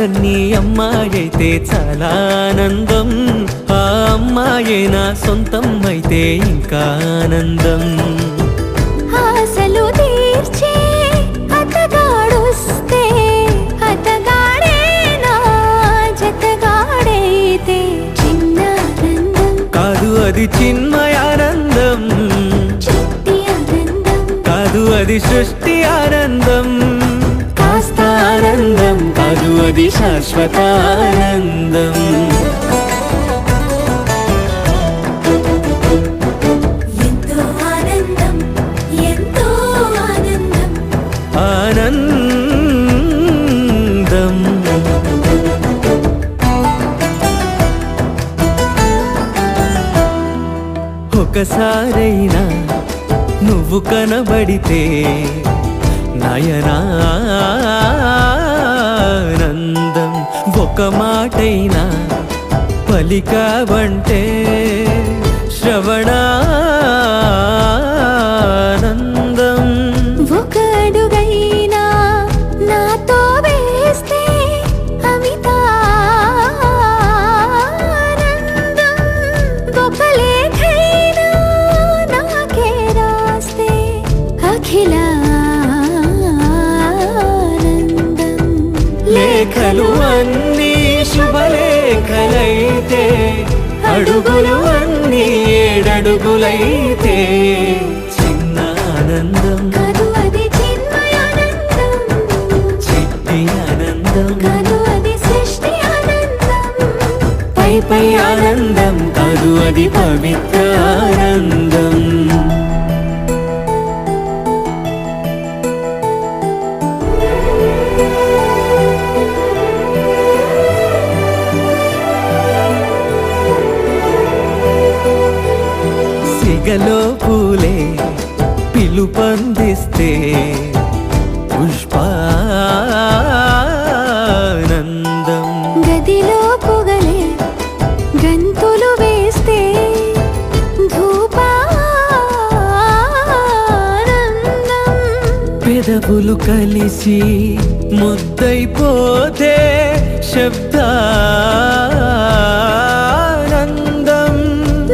కన్నీ అమ్మాయైతే చాలా ఆనందం, ఆ అమ్మాయే నా సొంతం అయితే ఇంకా ఆనందం. ఆశలు తీర్చే అతగాడొస్తే అతగాడే నా జతగాడైతే చిన్న ఆనందం కాదు అది చిన్మయానందం, చిట్టి ఆనందం కాదు అది సృష్టి ఆనందం, కాస్త ఆనందం కాదు అది శాశ్వత ఆనందం. ఎంతో ఆనందం ఎంతో ఆనందం ఆనందం. ఒకసారైనా నువ్వు కనబడితే నయనానందం, ఒక మాటైనా పలికావంటే శ్రవణానందం. ఒక అడుగైనా నాతో వేస్తే అమితానందం, ఒక లేఖైనా నాకే రాస్తే అఖిలానందం. లేఖలు అన్నీ శుభలేఖలైతే, అడుగులు అన్నీ 7 అడుగులైతే చిన్న ఆనందం కాదు అది చిన్మయానందం, చిట్టి ఆనందం కాదు అది సృష్టి ఆనందం, పై పై ఆనందం కాదు అది పవిత్ర ఆనందం. సిగలో పూలే పిలుపందిస్తే పుష్పానందం, గదిలో పొగలే గంతులు వేస్తే ధూపానందం, పెదవులు కలిసి ముద్దైపోతే శబ్దానందం,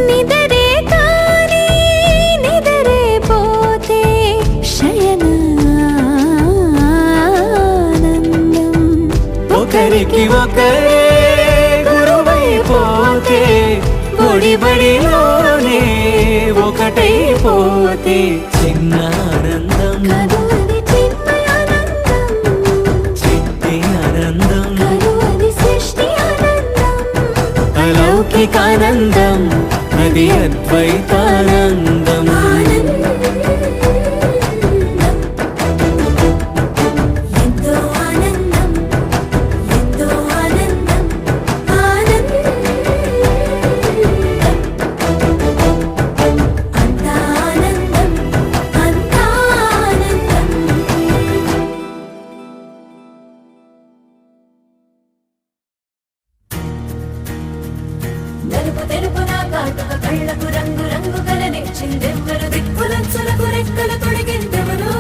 నిదరే కానీ నిదరే పోతే శయనానందం, ఒకరికి ఒకరే గురువైపోతే ఒడిబడిలోనే ఒకటైపోతే చిన్న ఆనందం, కాదు అది చిన్మయానందం, చిట్టి ఆనందం, కాదు అది సృష్టి ఆనందం, అలౌకికానందం అది అద్వైతానందం. ఎంతో ఆనందం ఎంతో ఆనందం ఆనందం, అంతా ఆనందం అంతా ఆనందం. నలుపు తెలుపున కాటుక కళ్ళకు రంగు రంగు కలనిచ్చిందెవ్వరు, దిక్కులంచులకు రెక్కలు తొడిగిందెవరు,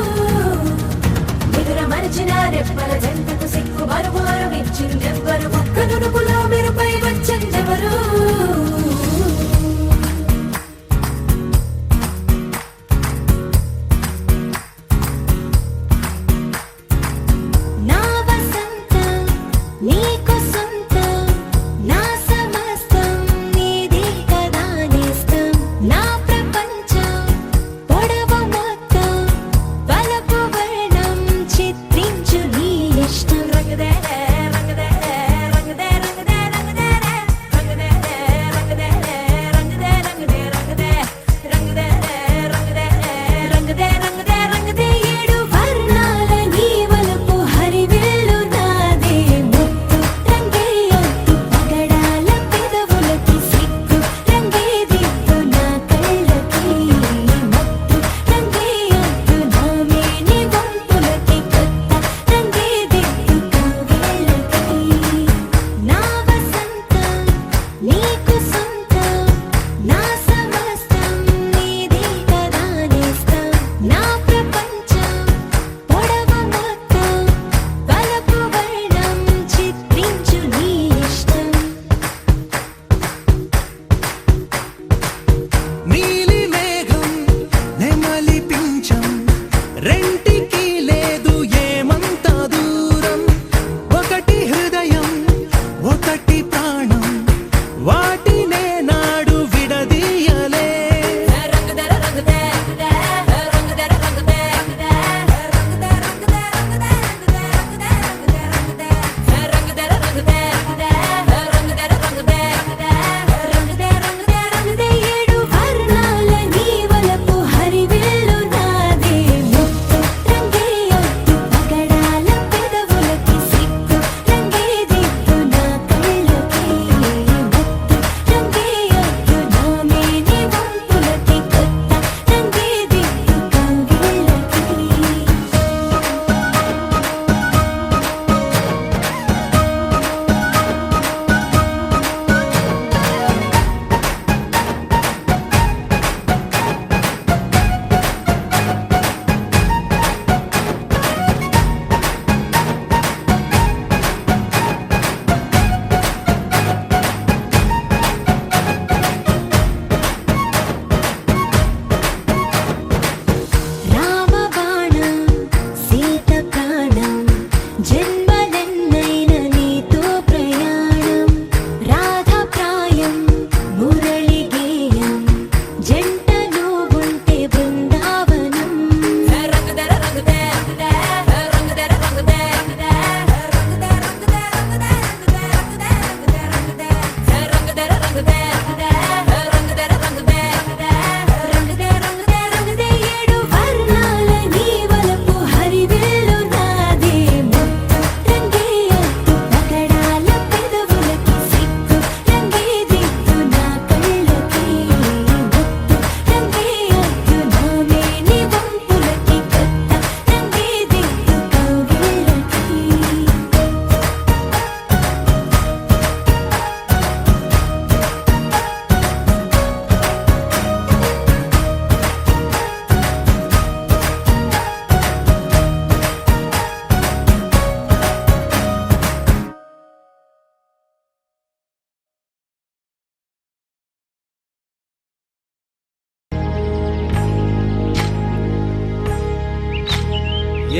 నిదుర మరిచిన రెప్పల జంటకు సిక్కు మరుమారు ఇచ్చిందెవ్వరు, ఒక్క నునుపులో మెరుపై వచ్చిందెవరు. నా వసంతం నీకు సొంతం, నా సమస్తం నీది కదా నేస్తం, నా ప్రపంచం పొడవు మొత్తం వలపు వర్ణం చిత్రించు నీ ఇష్టం. రంగదే రంగదే రంగదే రంగదే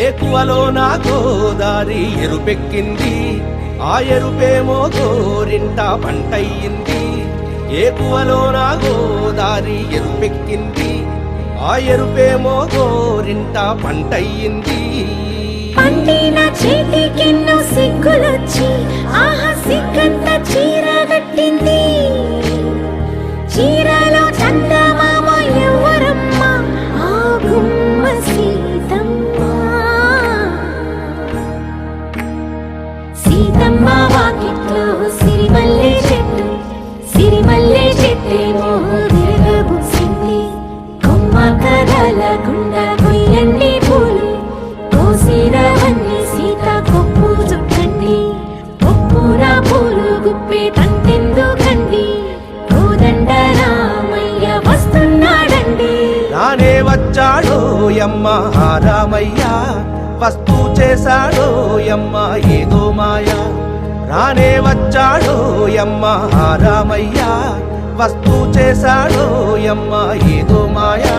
ఏకువలో నా గోదారి ఎరుపెక్కింది, ఆ ఎరుపేమో గోరింట పంటయ్యింది. ఏకువలో నా గోదారి ఎరుపెక్కింది, ఆ ఎరుపేమో గోరింట పంటయ్యింది. పండిన చేతికెన్నో సిగ్గులొచ్చి ఆహా సిగ్గంత చీర కట్టింది. చీరలో చందమామ ఎవరమ్మ, ఆ గుమ్మ సీతమ్మ. సీతమ్మ వాకిట్లో సిరిమల్లె చెట్టు, సిరిమల్లె చెట్టేమో విరగబూసింది. కొమ్మ కదలకుండా కొయ్యండి పూలు, కోసిరవన్నీ సీత కొప్పు చుట్టండి. కొప్పున పూలు గుప్పే తంతెందుకండి, కోదండ రామయ్య వస్తున్నాడండి. రానే వచ్చాడో యమ్మ రామయ్య, వస్తూ చేశాడో యమ్మ ఏదో మాయ. రానే వచ్చాడో యమ్మ రామయ్య, వస్తూ చేశాడో యమ్మ ఏదో మాయా.